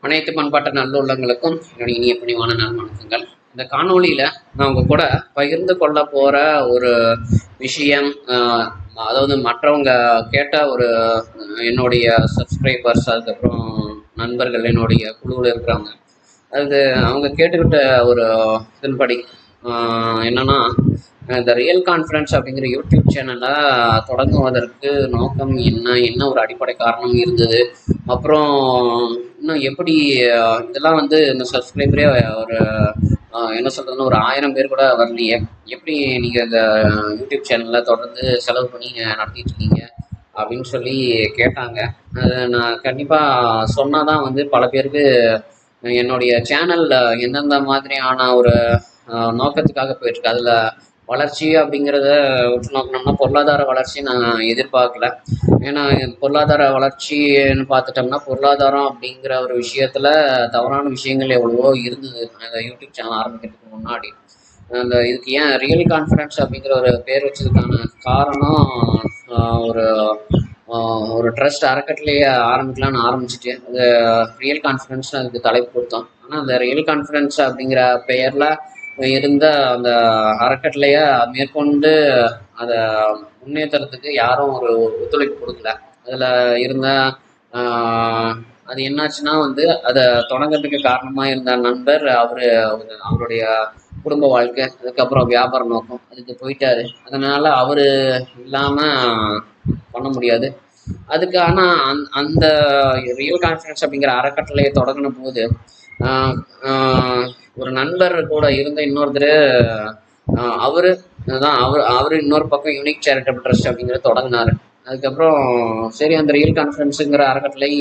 அனைத்து பண்பாட்டு நல்லுள்ளங்களுக்கும் என்னுடைய இனிய பணிவான நல்வணக்கங்கள். இந்த காணொளியில் நான் உங்க கூட பகிர்ந்து கொள்ள போகிற ஒரு விஷயம், அதாவது மற்றவங்க கேட்ட ஒரு என்னுடைய சப்ஸ்கிரைபர்ஸ், அதுக்கப்புறம் நண்பர்கள், என்னுடைய குழுவில் இருக்கிறவங்க, அது அவங்க கேட்டுக்கிட்ட ஒரு இதன்படி என்னன்னா, இந்த ரியல் கான்ஃபிடன்ஸ் அப்படிங்கிற யூடியூப் சேனலை தொடங்குவதற்கு நோக்கம் என்ன ஒரு அடிப்படை காரணம் இருந்தது, அப்புறம் இன்னும் எப்படி இதெல்லாம் வந்து இந்த சப்ஸ்கிரைபரே ஒரு என்ன சொல்கிறதுன்னா ஒரு 1000 பேர் கூட வரலையே, எப்படி நீங்கள் இந்த யூடியூப் சேனலில் தொடர்ந்து செலவு பண்ணி நடத்திட்டு இருக்கீங்க அப்படின்னு சொல்லி கேட்டாங்க. அதை நான் கண்டிப்பாக சொன்னால் தான் வந்து பல பேருக்கு என்னுடைய சேனலில் எந்தெந்த மாதிரியான ஒரு நோக்கத்துக்காக போயிட்டுருக்கு, அதில் வளர்ச்சி அப்படிங்கிறத உற்று நோக்கினோம்னா பொருளாதார வளர்ச்சி நான் எதிர்பார்க்கல. ஏன்னா பொருளாதார வளர்ச்சின்னு பார்த்துட்டோம்னா பொருளாதாரம் அப்படிங்கிற ஒரு விஷயத்தில் தவறான விஷயங்கள் எவ்வளவோ இருந்தது அந்த யூடியூப் சேனல் ஆரம்பிக்கிறதுக்கு முன்னாடி. அந்த இதுக்கு ஏன் ரியல் கான்ஃபிடன்ஸ் அப்படிங்கிற ஒரு பேர் வச்சதுக்கான காரணம், ஒரு ஒரு ட்ரஸ்ட் அறக்கட்டளையே ஆரம்பிக்கலான்னு ஆரம்பிச்சுட்டு அது ரியல் கான்ஃபிடன்ஸ் அதுக்கு தலைப்பு கொடுத்தோம். ஆனால் அந்த ரியல் கான்ஃபிடன்ஸ் அப்படிங்கிற பெயரில் இருந்த அந்த அறக்கட்டளையை மேற்கொண்டு அதை முன்னேற்றத்துக்கு யாரும் ஒரு ஒத்துழைப்பு கொடுக்கல. அதில் இருந்த அது என்னாச்சுன்னா வந்து அதை தொடங்கிறதுக்கு காரணமாக இருந்த நண்பர் அவருடைய குடும்ப வாழ்க்கை, அதுக்கப்புறம் வியாபார நோக்கம் அதுக்கு போயிட்டாரு. அதனால் அவர் இல்லாமல் பண்ண முடியாது அதுக்கு. ஆனால் அந்த ரியல் கான்ஃபிடன்ஸ் அப்படிங்கிற அறக்கட்டளையை தொடங்கின போது ஒரு நண்பர் கூட இருந்த இன்னொருத்தர், அவர் இன்னொரு பக்கம் யூனிக் சேரிட்டபிள் ட்ரஸ்ட் அப்படிங்கிறத தொடங்கினார். அதுக்கப்புறம் சரி அந்த ரியல் கான்ஃபரன்ஸுங்கிற அறக்கட்டளை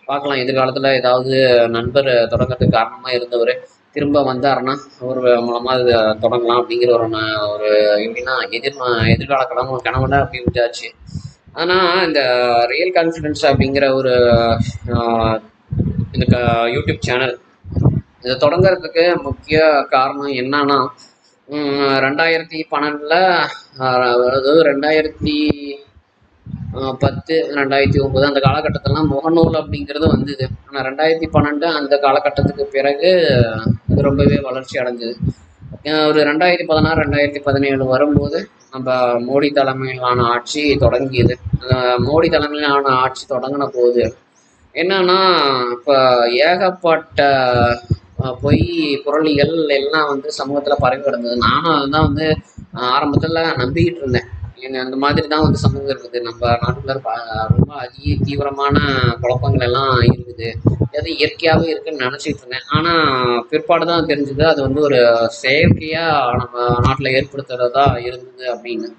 பார்க்கலாம், எதிர்காலத்தில் ஏதாவது நண்பர் தொடங்கிறதுக்கு காரணமாக இருந்தவர் திரும்ப வந்தாருன்னா அவர் மூலமாக அது தொடங்கலாம் அப்படிங்கிற ஒரு எப்படின்னா எதிர்கால கனவுல அப்படி விட்டாச்சு. ஆனால் இந்த ரியல் கான்ஃபிடன்ஸ் அப்படிங்கிற ஒரு இந்த யூடியூப் சேனல் இதை தொடங்கிறதுக்கு முக்கிய காரணம் என்னன்னா, 2012 அதாவது 2010 2009 அந்த காலகட்டத்திலாம் முகநூல் அப்படிங்கிறது வந்தது. ஆனால் 2012 அந்த காலகட்டத்துக்கு பிறகு அது ரொம்பவே வளர்ச்சி அடைஞ்சது. ஒரு 2016 2017 வரும்போது நம்ம மோடி தலைமையிலான ஆட்சி தொடங்கியது. மோடி தலைமையிலான ஆட்சி தொடங்கின போது என்னன்னா, இப்போ ஏகப்பட்ட பொய் புரளிகள் எல்லாம் வந்து சமூகத்தில் பரவி கிடந்தது. நானும் அதுதான் வந்து ஆரம்பத்தில் நம்பிக்கிட்டு இருந்தேன். அந்த மாதிரி தான் வந்து சமூகம் இருக்குது, நம்ம நாட்டுக்குள்ள ரொம்ப தீவிரமான குழப்பங்கள் எல்லாம் இருக்குது, அது இயற்கையாகவே இருக்குன்னு நினச்சிட்டு இருந்தேன். ஆனால் பிற்பாடு தான் தெரிஞ்சது அது வந்து ஒரு செயற்கையாக நம்ம நாட்டில் ஏற்படுத்துறதா இருந்தது அப்படின்னு.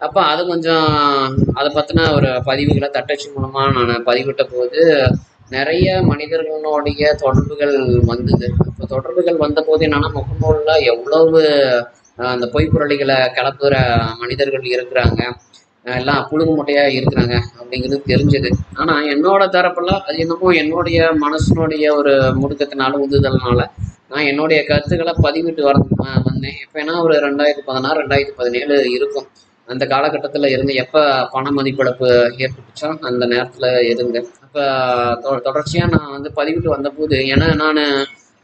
அப்போ அது கொஞ்சம் அதை பற்றின ஒரு பதிவுகளை தட்டச்சு மூலமாக நான் பதிவிட்ட போது நிறைய மனிதர்களுடைய தொடர்புகள் வந்தது. இப்போ தொடர்புகள் வந்த போது என்னன்னா, முகநூலில் எவ்வளவு அந்த பொய்ப்புரளிகளை கிளப்புற மனிதர்கள் இருக்கிறாங்க, எல்லாம் புழுகு முட்டையாக இருக்கிறாங்க அப்படிங்கிறது தெரிஞ்சது. ஆனால் என்னோட தரப்பெல்லாம் அது என்னமோ என்னுடைய மனசனுடைய ஒரு முடுக்கத்தினால உந்துதல்னால நான் என்னுடைய கருத்துக்களை பதிவிட்டு வந்தேன். எப்போனா ஒரு 2016 2017 இருக்கும். அந்த காலகட்டத்தில் இருந்து எப்போ பண மதிப்பிழப்பு ஏற்பட்டுச்சோ அந்த நேரத்தில் இருந்து அப்போ தொடர்ச்சியாக நான் வந்து பதிவிட்டு வந்தபோது, ஏன்னா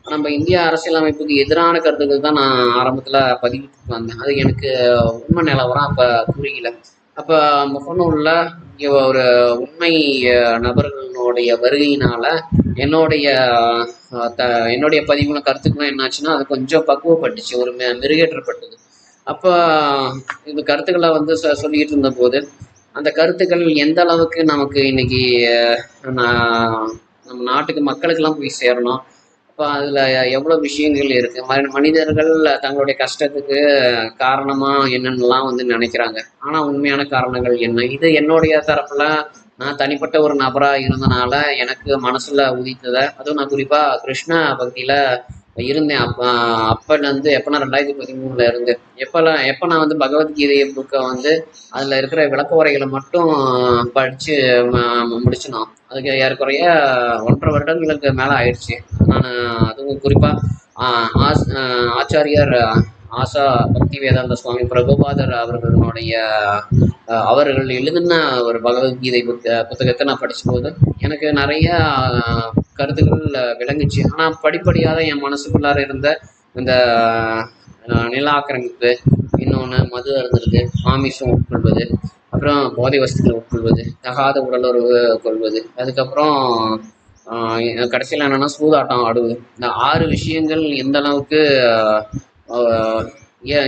நம்ம இந்திய அரசியலமைப்புக்கு எதிரான கருத்துக்கள் தான் நான் ஆரம்பத்தில் பதிவிட்டு வந்தேன். அது எனக்கு உண்மை நிலவரம் அப்போ புரியல. அப்போ முகநூலில் இங்கே ஒரு உண்மை நபர்களுடைய வருகையினால என்னுடைய பதிவுகளும் கருத்துக்களும் என்னாச்சுன்னா அது கொஞ்சம் பக்குவப்பட்டுச்சு, ஒரு மெருகேற்றப்பட்டது. அப்போ இந்த கருத்துக்களை வந்து சொல்லிக்கிட்டு இருந்த போது அந்த கருத்துக்கள் எந்த அளவுக்கு நமக்கு இன்னைக்கு நம்ம நாட்டுக்கு மக்களுக்கெல்லாம் போய் சேரணும், அப்போ அதில் எவ்வளோ விஷயங்கள் இருக்குது, மனிதர்கள் தங்களுடைய கஷ்டத்துக்கு காரணமாக என்னென்னலாம் வந்து நினைக்கிறாங்க, ஆனால் உண்மையான காரணங்கள் என்ன, இது என்னுடைய தரப்பில் நான் தனிப்பட்ட ஒரு நபராக இருந்தனால எனக்கு மனசில் உதித்ததை, அதுவும் நான் குறிப்பாக கிருஷ்ண பக்தியில் இருந்தேன். அப்போலேருந்து எப்போனா 2013 இருந்து எப்போ நான் வந்து பகவத்கீதை புக்கை வந்து அதில் இருக்கிற விளக்க உரைகளை மட்டும் படித்து முடிச்சினோம். அதுக்கு ஏறக்குறைய 1.5 வருடங்களுக்கு மேலே ஆயிடுச்சு. நான் அதுவும் குறிப்பாக ஆச்சாரியர் ஆசா பக்தி வேதாந்த சுவாமி பிரபுபாதர் அவர்கள் எழுதின ஒரு பகவத்கீதை புத்தகத்தை நான் படிக்கும்போது எனக்கு நிறைய கருத்துக்கள் விளங்குச்சு. ஆனால் படிப்படியாக என் மனசுக்குள்ளார இருந்த இந்த நில ஆக்கிரமிப்பு, இன்னொன்று மது அருந்துறது, மாமிசம் உட்கொள்வது, அப்புறம் போதை வஸ்துக்களை உட்கொள்வது, தகாத உடலுறவு கொள்வது, அதுக்கப்புறம் கடைசியில் என்னென்னா சூதாட்டம் ஆடுவது. இந்த 6 விஷயங்கள் எந்த அளவுக்கு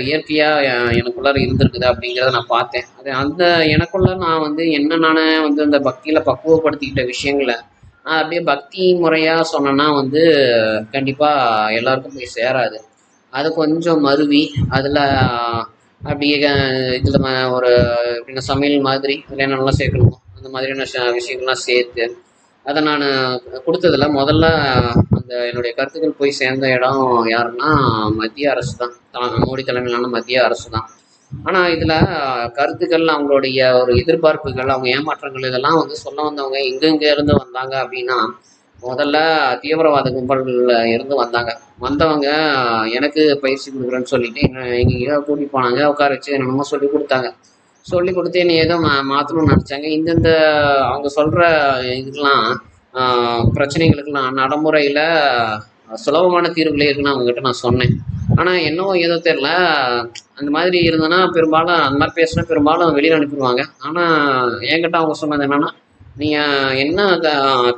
இயற்கையாக எனக்குள்ளார இருந்திருக்குது அப்படிங்கிறத நான் பார்த்தேன். அது அந்த எனக்குள்ள நான் வந்து நானே வந்து அந்த பக்தியில் பக்குவப்படுத்திக்கிட்ட விஷயங்களை நான் அப்படியே பக்தி முறையாக சொன்னேன்னா வந்து கண்டிப்பாக எல்லாருக்கும் போய் சேராது. அது கொஞ்சம் மருவி அதில் அப்படியே இதில் ஒரு எப்படின்னா சமையல் மாதிரி அதில் என்னென்னலாம் சேர்க்கணுமோ அந்த மாதிரியான விஷயங்கள்லாம் சேர்த்து அதை நான் கொடுத்ததில்ல. முதல்ல அந்த என்னுடைய கருத்துக்கள் போய் சேர்ந்த இடம் யாருன்னா மத்திய அரசு தான், மோடி தலைமையிலான மத்திய அரசு தான். ஆனால் இதில் கருத்துக்கள், அவங்களுடைய ஒரு எதிர்பார்ப்புகள், அவங்க ஏமாற்றங்கள் இதெல்லாம் வந்து சொல்ல வந்தவங்க எங்கெங்கே இருந்து வந்தாங்க அப்படின்னா, முதல்ல தீவிரவாத கும்பல்ல இருந்து வந்தவங்க எனக்கு பயிற்சி கொடுக்குறேன்னு சொல்லிட்டு எங்கேயோ கூட்டிட்டு போனாங்க, உட்கார வச்சு என்னமோ சொல்லி கொடுத்தாங்க. சொல்லி கொடுத்து என்னை ஏதோ மாற்றணும்னு நினச்சாங்க. இந்தந்த அவங்க சொல்கிற இதுக்கெல்லாம் பிரச்சனைகளுக்கெல்லாம் நடைமுறையில் சுலபமான தீர்வுகளே இருக்குன்னு அவங்ககிட்ட நான் சொன்னேன். ஆனால் என்னவோ ஏதோ தெரில, அந்த மாதிரி இருந்ததுன்னா பெரும்பாலும் அந்த மாதிரி பேசினா பெரும்பாலும் வெளியில் அனுப்பிடுவாங்க. ஆனால் என்கிட்ட அவங்க சொன்னது என்னென்னா, நீங்கள் என்ன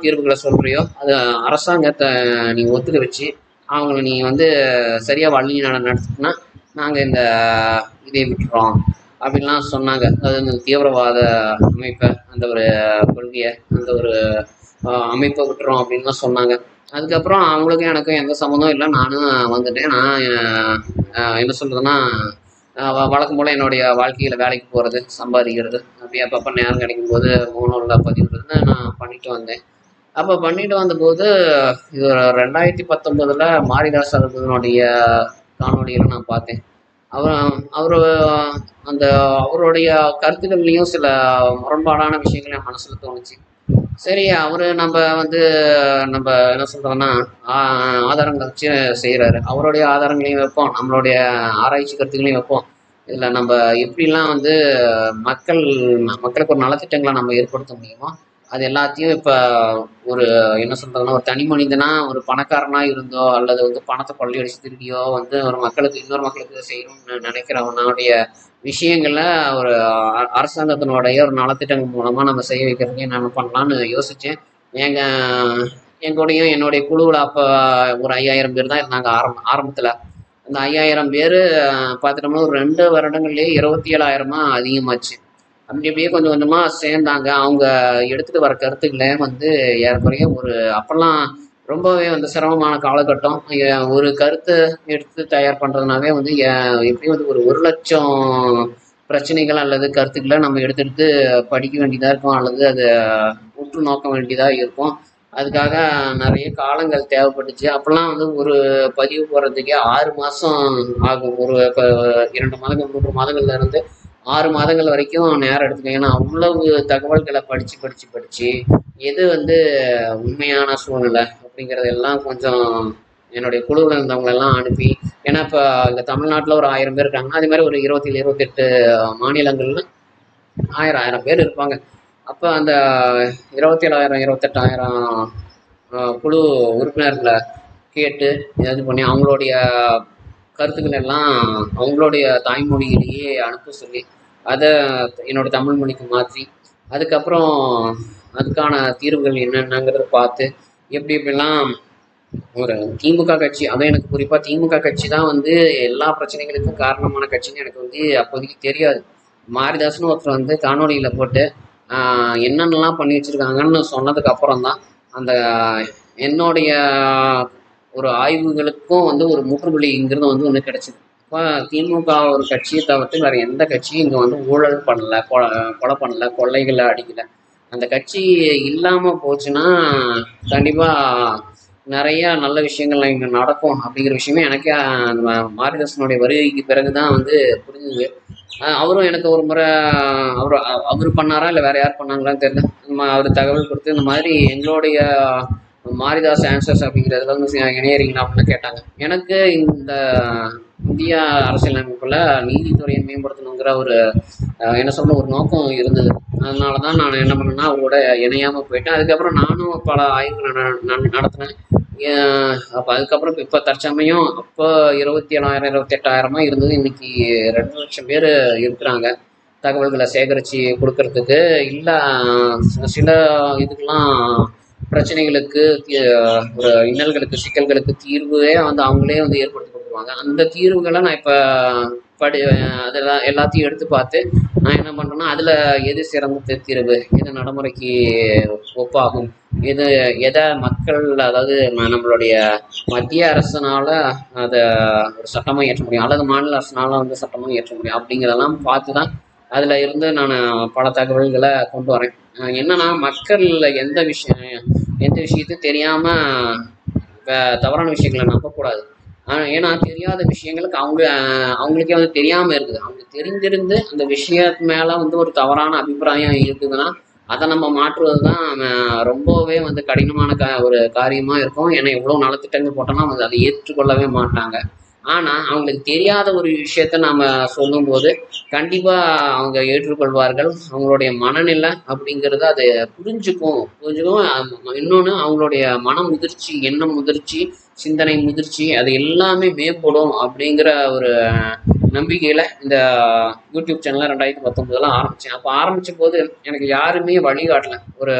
தீர்வுகளை சொல்கிறியோ அது அரசாங்கத்தை நீங்கள் ஒத்துக்க வச்சு அவங்கள நீ வந்து சரியாக வழி நடத்தினா நாங்கள் இந்த இதை விட்டுறோம் அப்படின்லாம் சொன்னாங்க. அது அந்த தீவிரவாத அமைப்பை, அந்த ஒரு கொள்கையை, அந்த ஒரு அமைப்பை விட்டுறோம் அப்படின்லாம் சொன்னாங்க. அதுக்கப்புறம் அவங்களுக்கும் எனக்கும் எந்த சம்மந்தம் இல்லை, நானும் வந்துட்டேன். நான் என்ன சொல்கிறதுன்னா, வழக்கம் போல் என்னுடைய வாழ்க்கையில் வேலைக்கு போகிறது, சம்பாதிக்கிறது, அப்படியே அப்பப்போ நேரம் கிடைக்கும்போது முகநூலில் பதிவுறதுன்னு நான் பண்ணிட்டு வந்தேன். அப்போ பண்ணிட்டு வந்தபோது இது 2019 மாரிதாஸ் அவர்களுடைய காணொலியில் நான் பார்த்தேன். அவருடைய கருத்துக்கள்லையும் சில முரண்பாடான விஷயங்கள் என் மனசில் தோணுச்சு. சரி, அவரு நம்ம என்ன சொல்றோம்னா ஆதாரங்களை வச்சு செய்யறாரு, அவருடைய ஆதாரங்களையும் வைப்போம், நம்மளுடைய ஆராய்ச்சி கருத்துக்களையும் வைப்போம். இதுல நம்ம எப்படிலாம் வந்து மக்களுக்கு ஒரு நலத்திட்டங்களை நம்ம ஏற்படுத்த முடியுமோ அது எல்லாத்தையும் இப்ப ஒரு என்ன சொல்றதுன்னா, ஒரு தனி மனிதனா, ஒரு பணக்காரனா இருந்தோ அல்லது வந்து பணத்தை கொள்ளையடிச்சு திருடியோ வந்து ஒரு இன்னொரு மக்களுக்கு செய்யணும்னு நினைக்கிறவனுடைய விஷயங்கள்ல ஒரு அரசாங்கத்தினுடைய ஒரு நலத்திட்டங்கள் மூலமா நம்ம செய்ய வைக்கிறதுக்கு என்ன பண்ணலாம்னு யோசிச்சேன். எங்கூடையும் என்னுடைய குழுவில் அப்போ ஒரு 5000 பேர் தான் இருந்தாங்க ஆரம்பத்தில். அந்த 5000 பேர் பார்த்துட்டோம்னா ஒரு 2 வருடங்கள்லேயே 27,000 அதிகமாச்சு. அப்படி அப்படியே கொஞ்சம் கொஞ்சமாக சேர்ந்தாங்க. அவங்க எடுத்துகிட்டு வர கருத்துக்களை வந்து ஏறக்குறைய அப்போல்லாம் ரொம்பவே வந்து சிரமமான காலகட்டம். ஒரு கருத்தை எடுத்து தயார் பண்ணுறதுனாவே வந்து எப்படியும் வந்து ஒரு 1,00,000 பிரச்சனைகள் அல்லது கருத்துக்களை நம்ம எடுத்து படிக்க வேண்டியதாக இருக்கும், அல்லது அதை உற்று நோக்க வேண்டியதாக இருக்கும். அதுக்காக நிறைய காலங்கள் தேவைப்பட்டுச்சு. அப்போல்லாம் வந்து ஒரு பதிவு போடுறதுக்கே 6 மாதம் ஆகும். 2 மாதங்கள் 3 மாதங்கள்ல இருந்து 6 மாதங்கள் வரைக்கும் நேரம் எடுத்துக்கோங்க. ஏன்னா அவ்வளவு தகவல்களை படித்து எது வந்து உண்மையான சூழ்நிலை அப்படிங்கிறது எல்லாம் கொஞ்சம் என்னுடைய குழுவில் இருந்தவங்களெல்லாம் அனுப்பி, ஏன்னா இப்போ இங்கே தமிழ்நாட்டில் ஒரு 1000 பேர் இருக்காங்கன்னா அதே மாதிரி ஒரு 27-28 மாநிலங்கள்ல 1000 பேர் இருப்பாங்க. அப்போ அந்த 27,000-28,000 குழு உறுப்பினர்களை கேட்டு இது பண்ணி அவங்களுடைய கருத்துக்கள் எல்லாம் அவங்களுடைய தாய்மொழியிலேயே அனுப்ப சொல்லி அதை என்னோட தமிழ் மொழிக்கு மாற்றி அதுக்கப்புறம் அதுக்கான தீர்வுகள் என்னென்னங்கிறத பார்த்து எப்படிலாம் ஒரு திமுக கட்சி, அதுவும் எனக்கு குறிப்பாக திமுக கட்சி தான் வந்து எல்லா பிரச்சனைகளுக்கும் காரணமான கட்சின்னு எனக்கு வந்து அப்போதைக்கு தெரியாது. மாரிதாஸ்னு ஒருத்தர் வந்து காணொலியில் போட்டு என்னென்னலாம் பண்ணி வச்சுருக்காங்கன்னு சொன்னதுக்கு அப்புறம் தான் அந்த என்னுடைய ஒரு ஆய்வுகளுக்கும் வந்து ஒரு முற்றுப்புள்ளி இங்கிருந்து வந்து ஒன்று கிடச்சிது. இப்போ திமுக ஒரு கட்சியை தவிர்த்து வேறு எந்த கட்சியும் இங்கே வந்து ஊழல் பண்ணலை, கொலை பண்ணலை, கொள்ளைகளை அடிக்கலை. அந்த கட்சி இல்லாமல் போச்சுன்னா கண்டிப்பாக நிறையா நல்ல விஷயங்கள் இங்கே நடக்கும் அப்படிங்கிற விஷயமே எனக்கே மாரிதாசனுடைய வருகைக்கு பிறகு தான் வந்து புரிஞ்சுது. அவரும் எனக்கு ஒரு முறை அவர் பண்ணாரா இல்லை வேறு யார் பண்ணாங்களான்னு தெரியல, அவர் தகவல் கொடுத்து இந்த மாதிரி எங்களுடைய மாரிதாஸ் ஆன்சர்ஸ் அப்படிங்கிறதுல வந்து இணையறீங்களா அப்படின்னு கேட்டாங்க. எனக்கு இந்த இந்திய அரசியலமைப்புல நீதித்துறையை மேம்படுத்தணுங்கிற ஒரு என்ன சொல்ற ஒரு நோக்கம் இருந்தது. அதனால தான் நான் என்ன பண்ணேன்னா அவரோட இணையாமல் போயிட்டேன். அதுக்கப்புறம் நானும் பல ஆய்வுகளை நடத்தினேன். அப்போ அதுக்கப்புறம் இப்போ தற்சமயம் அப்போ 27,000 28,000 இருந்தது. இன்னைக்கு 2,00,000 பேர் இருக்கிறாங்க தகவல்களை சேகரித்து கொடுக்கறதுக்கு. இல்லை சில இதுக்கெல்லாம் பிரச்சனைகளுக்கு ஒரு இன்னல்களுக்கு சிக்கல்களுக்கு தீர்வே வந்து அவங்களே வந்து ஏற்படுத்தி கொடுத்துருவாங்க. அந்த தீர்வுகளை நான் இப்போ அதெல்லாம் எல்லாத்தையும் எடுத்து பார்த்து நான் என்ன பண்ணுறேன்னா அதில் எது சிறந்த தீர்வு, எது நடைமுறைக்கு ஒப்பாகும், எதை மக்கள் அதாவது நம்மளுடைய மத்திய அரசுனால அதை ஒரு சட்டமாக ஏற்ற முடியும் அல்லது மாநில அரசுனால வந்து சட்டமாக ஏற்ற முடியும் அப்படிங்கிறதெல்லாம் பார்த்து தான் அதில் இருந்து நான் பல தகவல்களை கொண்டு வரேன். என்னன்னா மக்கள் எந்த விஷயத்தையும் தெரியாமல் தவறான விஷயங்களை நம்பக்கூடாது. ஏன்னா தெரியாத விஷயங்களுக்கு அவங்களுக்கே வந்து தெரியாமல் இருக்குது. அவங்க தெரிந்திருந்து அந்த விஷயத்து மேலே வந்து ஒரு தவறான அபிப்பிராயம் இருக்குதுன்னா அதை நம்ம மாற்றுவது தான் ரொம்பவே வந்து கடினமான ஒரு காரியமாக இருக்கும். ஏன்னா எவ்வளோ நலத்திட்டங்கள் போட்டோம்னா அவங்க அதை ஏற்றுக்கொள்ளவே மாட்டாங்க. ஆனால் அவங்களுக்கு தெரியாத ஒரு விஷயத்த நம்ம சொல்லும்போது கண்டிப்பாக அவங்க ஏற்றுக்கொள்வார்கள். அவங்களுடைய மனநிலை அப்படிங்கிறது அதை புரிஞ்சுக்கும். இன்னொன்று அவங்களுடைய மன முதிர்ச்சி, எண்ணம் முதிர்ச்சி, சிந்தனை முதிர்ச்சி அது எல்லாமே மேம்படும் அப்படிங்கிற ஒரு நம்பிக்கையில் இந்த யூடியூப் சேனலை 2019 ஆரம்பித்தேன். அப்போ ஆரம்பித்த போது எனக்கு யாருமே வழிகாட்டலை. ஒரு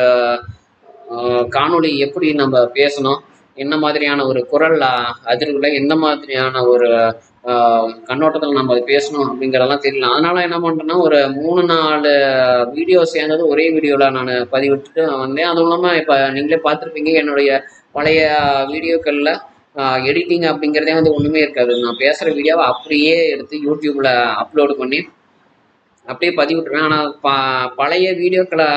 காணொளி எப்படி நம்ம பேசணும், என்ன மாதிரியான ஒரு குரல் அதிர்வுல எந்த மாதிரியான ஒரு கண்ணோட்டத்தில் நம்ம அதை பேசணும் அப்படிங்கிறதெல்லாம் தெரியல. அதனால என்ன பண்ணுறேன்னா ஒரு 3-4 வீடியோ சேர்ந்தது ஒரே வீடியோவில் நான் பதிவிட்டுட்டு வந்தேன். அதுவும் இல்லாமல் இப்போ நீங்களே பார்த்துருப்பீங்க என்னுடைய பழைய வீடியோக்களில் எடிட்டிங் அப்படிங்கிறதே வந்து ஒன்றுமே இருக்காது. நான் பேசுகிற வீடியோவை அப்படியே எடுத்து யூடியூப்பில் அப்லோடு பண்ணி அப்படியே பதிவிட்டுருவேன். ஆனால் பழைய வீடியோக்களை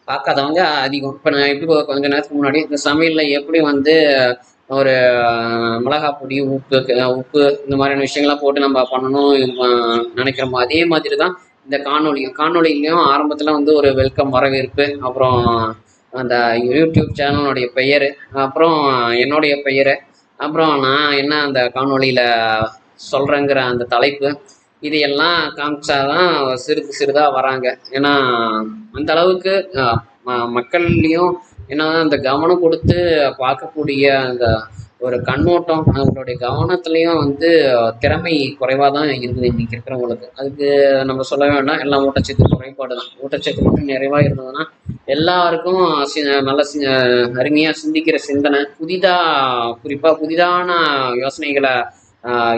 பார்க்காதவங்க அதிகம். இப்போ நான் எப்படி கொஞ்சம் நேரத்துக்கு முன்னாடி இந்த சமையலில் எப்படி வந்து ஒரு மிளகாய் பொடி, உப்பு இந்த மாதிரியான விஷயங்கள்லாம் போட்டு நம்ம பண்ணணும் நினைக்கிறோமோ அதே மாதிரி தான் இந்த காணொலியிலையும் ஆரம்பத்தில் வந்து ஒரு வெல்கம் வரவேற்பு, அப்புறம் அந்த யூடியூப் சேனலுடைய பெயர், அப்புறம் என்னுடைய பெயர், அப்புறம் நான் என்ன அந்த காணொலியில் சொல்கிறேங்கிற அந்த தலைப்பு, இது எல்லாம் காமிச்சாதான் சிறிதாக வராங்க. ஏன்னா அந்த அளவுக்கு மக்கள்லையும் என்னன்னா அந்த கவனம் கொடுத்து பார்க்கக்கூடிய அந்த ஒரு கண்ணோட்டம், அவங்களுடைய கவனத்துலேயும் வந்து திறமை குறைவாக தான் இருக்குது இன்னைக்கு இருக்கிறவங்களுக்கு. அதுக்கு நம்ம சொல்ல வேண்டாம், எல்லாம் ஊட்டச்சத்து குறைபாடு தான். ஊட்டச்சத்து மட்டும் நிறைவாக இருந்ததுன்னா எல்லாருக்கும் நல்ல அருமையாக சிந்திக்கிற சிந்தனை, குறிப்பாக புதிதான யோசனைகளை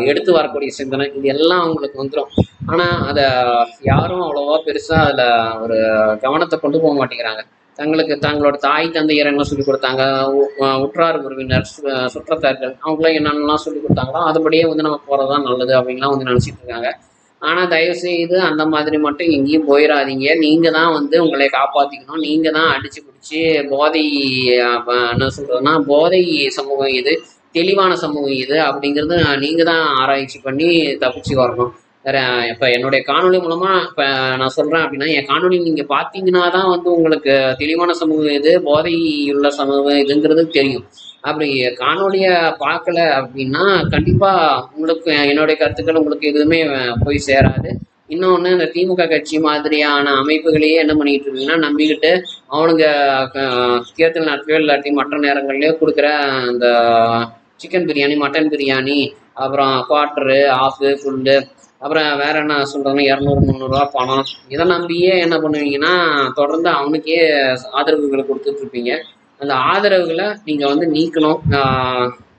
எடுத்து வரக்கூடிய சிந்தனை, இது எல்லாம் அவங்களுக்கு வந்துடும். ஆனால் அதை யாரும் அவ்வளோவா பெருசாக அதில் ஒரு கவனத்தை கொண்டு போக மாட்டேங்கிறாங்க. தங்களோட தாய் தந்தையர் என்ன சொல்லிக் கொடுத்தாங்க, உற்றார் உறவினர், சுற்றத்தார்கள் அவங்களாம் என்னென்னலாம் சொல்லிக் கொடுத்தாங்களோ அதுபடியே வந்து நம்ம போகிறது தான் நல்லது அப்படின்லாம் வந்து நினச்சிட்டு இருக்காங்க. ஆனால் தயவுசெய்து அந்த மாதிரி மட்டும் எங்கேயும் போயிடாதீங்க. நீங்கள் தான் வந்து உங்களை காப்பாற்றிக்கணும். நீங்கள் தான் அடித்து பிடிச்சி போதை என்ன சொல்கிறதுனா போதை சமூகம் இது, தெளிவான சமூகம் இது அப்படிங்கிறது நீங்கள் தான் ஆராய்ச்சி பண்ணி தப்பிச்சு வரணும். வேற இப்போ என்னுடைய காணொலி மூலமாக இப்போ நான் சொல்கிறேன் அப்படின்னா, என் காணொலி நீங்கள் பார்த்தீங்கன்னா தான் வந்து உங்களுக்கு தெளிவான சமூகம் இது, போதையுள்ள சமூகம் இதுங்கிறது தெரியும். அப்படி காணொலியை பார்க்கல அப்படின்னா கண்டிப்பாக உங்களுக்கு என்னுடைய கருத்துக்கள் உங்களுக்கு எதுவுமே போய் சேராது. இன்னொன்று, இந்த திமுக கட்சி மாதிரியான அமைப்புகளையே என்ன பண்ணிக்கிட்டு இருக்கீங்கன்னா நம்பிக்கிட்டு அவனுங்க தேர்தல் நாட்களோ இல்லாட்டி மற்ற நேரங்கள்லேயோ கொடுக்குற அந்த சிக்கன் பிரியாணி, மட்டன் பிரியாணி, அப்புறம் குவார்ட்டரு, ஆஃபு, ஃபுல்லு, அப்புறம் வேற என்ன சொல்கிறாங்க 200-300 பணம், இதை நம்பியே என்ன பண்ணுவீங்கன்னா தொடர்ந்து அவனுக்கே ஆதரவுகளை கொடுத்துட்ருப்பீங்க. அந்த ஆதரவுகளை நீங்கள் வந்து நீக்கணும்.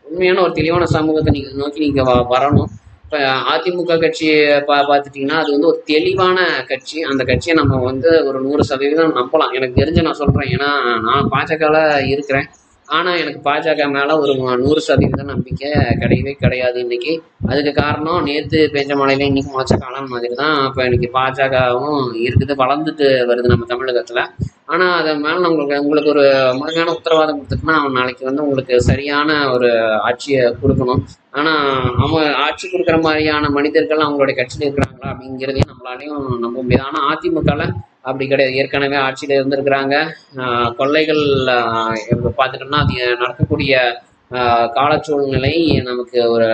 உண்மையான ஒரு தெளிவான சமூகத்தை நீங்கள் நோக்கி நீங்கள் வரணும். இப்போ அதிமுக கட்சி பார்த்துட்டிங்கன்னா அது வந்து ஒரு தெளிவான கட்சி. அந்த கட்சியை நம்ம வந்து ஒரு 100% நம்பலாம். எனக்கு தெரிஞ்சு நான் சொல்கிறேன். ஏன்னா நான் பாஜகவில் இருக்கிறேன். ஆனால் எனக்கு பாஜக மேலே ஒரு 100% நம்பிக்கை கிடையவே கிடையாது இன்னைக்கு. அதுக்கு காரணம் நேற்று பெஞ்ச மழையில இன்னைக்கு முளைச்ச காலம் மாதிரி தான் இப்போ இன்னைக்கு பாஜகவும் இருக்குது, வளர்ந்துட்டு வருது நம்ம தமிழகத்தில். ஆனால் அதை மேலே உங்களுக்கு ஒரு முழுமையான உத்தரவாதம் கொடுத்துட்டுனா அவன் நாளைக்கு வந்து உங்களுக்கு சரியான ஒரு ஆட்சியை கொடுக்கணும். ஆனால் அவன் ஆட்சி கொடுக்குற மாதிரியான மனிதர்கள் அவங்களுடைய கட்சியில் இருக்கிறாங்களா அப்படிங்கிறதையும் நம்மளாலையும் நம்ப முடியாது. ஆனால் அதிமுகவில் அப்படி கிடையாது. ஏற்கனவே ஆட்சியில் இருந்திருக்கிறாங்க. கொள்ளைகள் பார்த்துட்டோம்னா அது நடக்கக்கூடிய கால சூழ்நிலை நமக்கு ஒரு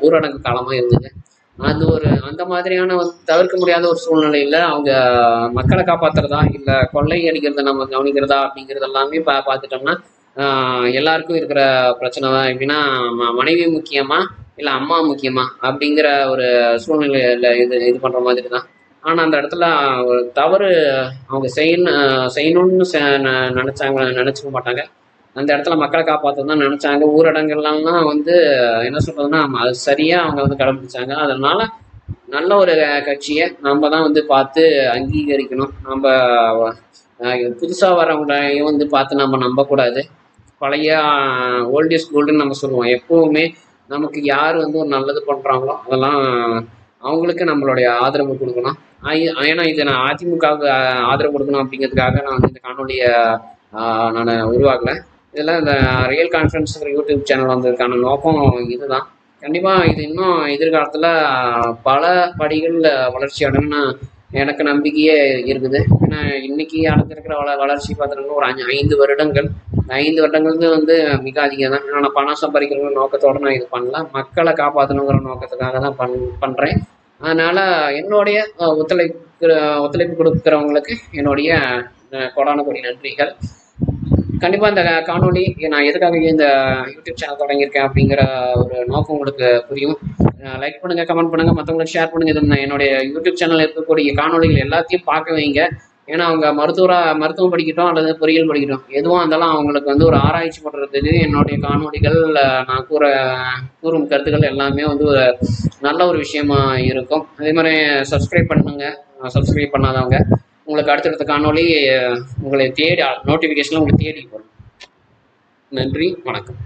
ஊரடங்கு காலமாக இருந்தது. அது ஒரு அந்த மாதிரியான தவிர்க்க முடியாத ஒரு சூழ்நிலையில் அவங்க மக்களை காப்பாற்றுறதா இல்லை கொள்ளை அடிக்கிறத நம்ம கவனிக்கிறதா அப்படிங்கிறது எல்லாமே பார்த்துட்டோம்னா எல்லாருக்கும் இருக்கிற பிரச்சனை தான். எப்படின்னா மனைவி முக்கியமா இல்லை அம்மா முக்கியமா அப்படிங்கிற ஒரு சூழ்நிலையில் இது பண்ணுற மாதிரி தான். ஆனால் அந்த இடத்துல ஒரு தவறு அவங்க செய்யணும்னு நினச்சிக்க மாட்டாங்க. அந்த இடத்துல மக்களை காப்பாற்ற தான் நினச்சாங்க. ஊரடங்கெல்லாம் என்ன சொல்கிறதுன்னா அது சரியாக அவங்க கடைபிடிச்சாங்க. அதனால நல்ல ஒரு கட்சியை நம்ம தான் பார்த்து அங்கீகரிக்கணும். நம்ம புதுசாக வரவங்களையும் பார்த்து நம்ம நம்பக்கூடாது. பழைய ஓல்ட் இஸ் கோல்டுன்னு நம்ம சொல்லுவோம். எப்போவுமே நமக்கு யார் ஒரு நல்லது பண்ணுறாங்களோ அதெல்லாம் அவங்களுக்கு நம்மளுடைய ஆதரவு கொடுக்கணும். ஏன்னா இது நான் அதிமுகவுக்கு ஆதரவு கொடுக்கணும் அப்படிங்கிறதுக்காக நான் இந்த காணொலியை நான் உருவாக்கலை. இதில் இந்த ரியல் கான்ஃபரன்ஸுங்கிற யூடியூப் சேனல் வந்ததுக்கான நோக்கம் இதுதான். கண்டிப்பாக இது இன்னும் எதிர்காலத்தில் பல படிகளில் வளர்ச்சி அடைன்னு எனக்கு நம்பிக்கையே இருக்குது. ஏன்னா இன்னைக்கு அடைஞ்சிருக்கிற வளர்ச்சி பார்த்துட்டோம்னா ஒரு 5 வருடங்கள் 5 வருடங்களுக்கு மிக அதிகம் தான். நான் பணம் சம்பாதிக்கிற நோக்கத்தோடு நான் இது பண்ணல, மக்களை காப்பாற்றணுங்கிற நோக்கத்துக்காக தான் பண்ணுறேன். அதனால் என்னுடைய ஒத்துழைப்பு கொடுக்குறவங்களுக்கு என்னுடைய கோடான கோடி நன்றிகள். கண்டிப்பாக இந்த காணொலி நான் எதுக்காக இந்த யூடியூப் சேனல் தொடங்கியிருக்கேன் அப்படிங்கிற ஒரு நோக்கம் உங்களுக்கு புரியும். லைக் பண்ணுங்கள், கமெண்ட் பண்ணுங்கள், மற்றவங்களுக்கு ஷேர் பண்ணுங்கள். இது என்னுடைய யூடியூப் சேனல் இருக்கக்கூடிய காணொலிகள் எல்லாத்தையும் பார்க்க வைங்க. ஏன்னா அவங்க மருத்துவம் படிக்கட்டும் அல்லது பொறியியல் படிக்கட்டும், எதுவும் இருந்தாலும் அவங்களுக்கு ஒரு ஆராய்ச்சி பண்ணுறதுக்கு என்னுடைய காணொலிகள் நான் கூறும் கருத்துக்கள் எல்லாமே ஒரு நல்ல ஒரு விஷயமா இருக்கும். அதே மாதிரி சப்ஸ்கிரைப் பண்ணுங்கள். சப்ஸ்கிரைப் பண்ணாதவங்க உங்களுக்கு அடுத்தடுத்த காணொலி உங்களை நோட்டிஃபிகேஷனில் உங்களுக்கு தேடி வரும். நன்றி, வணக்கம்.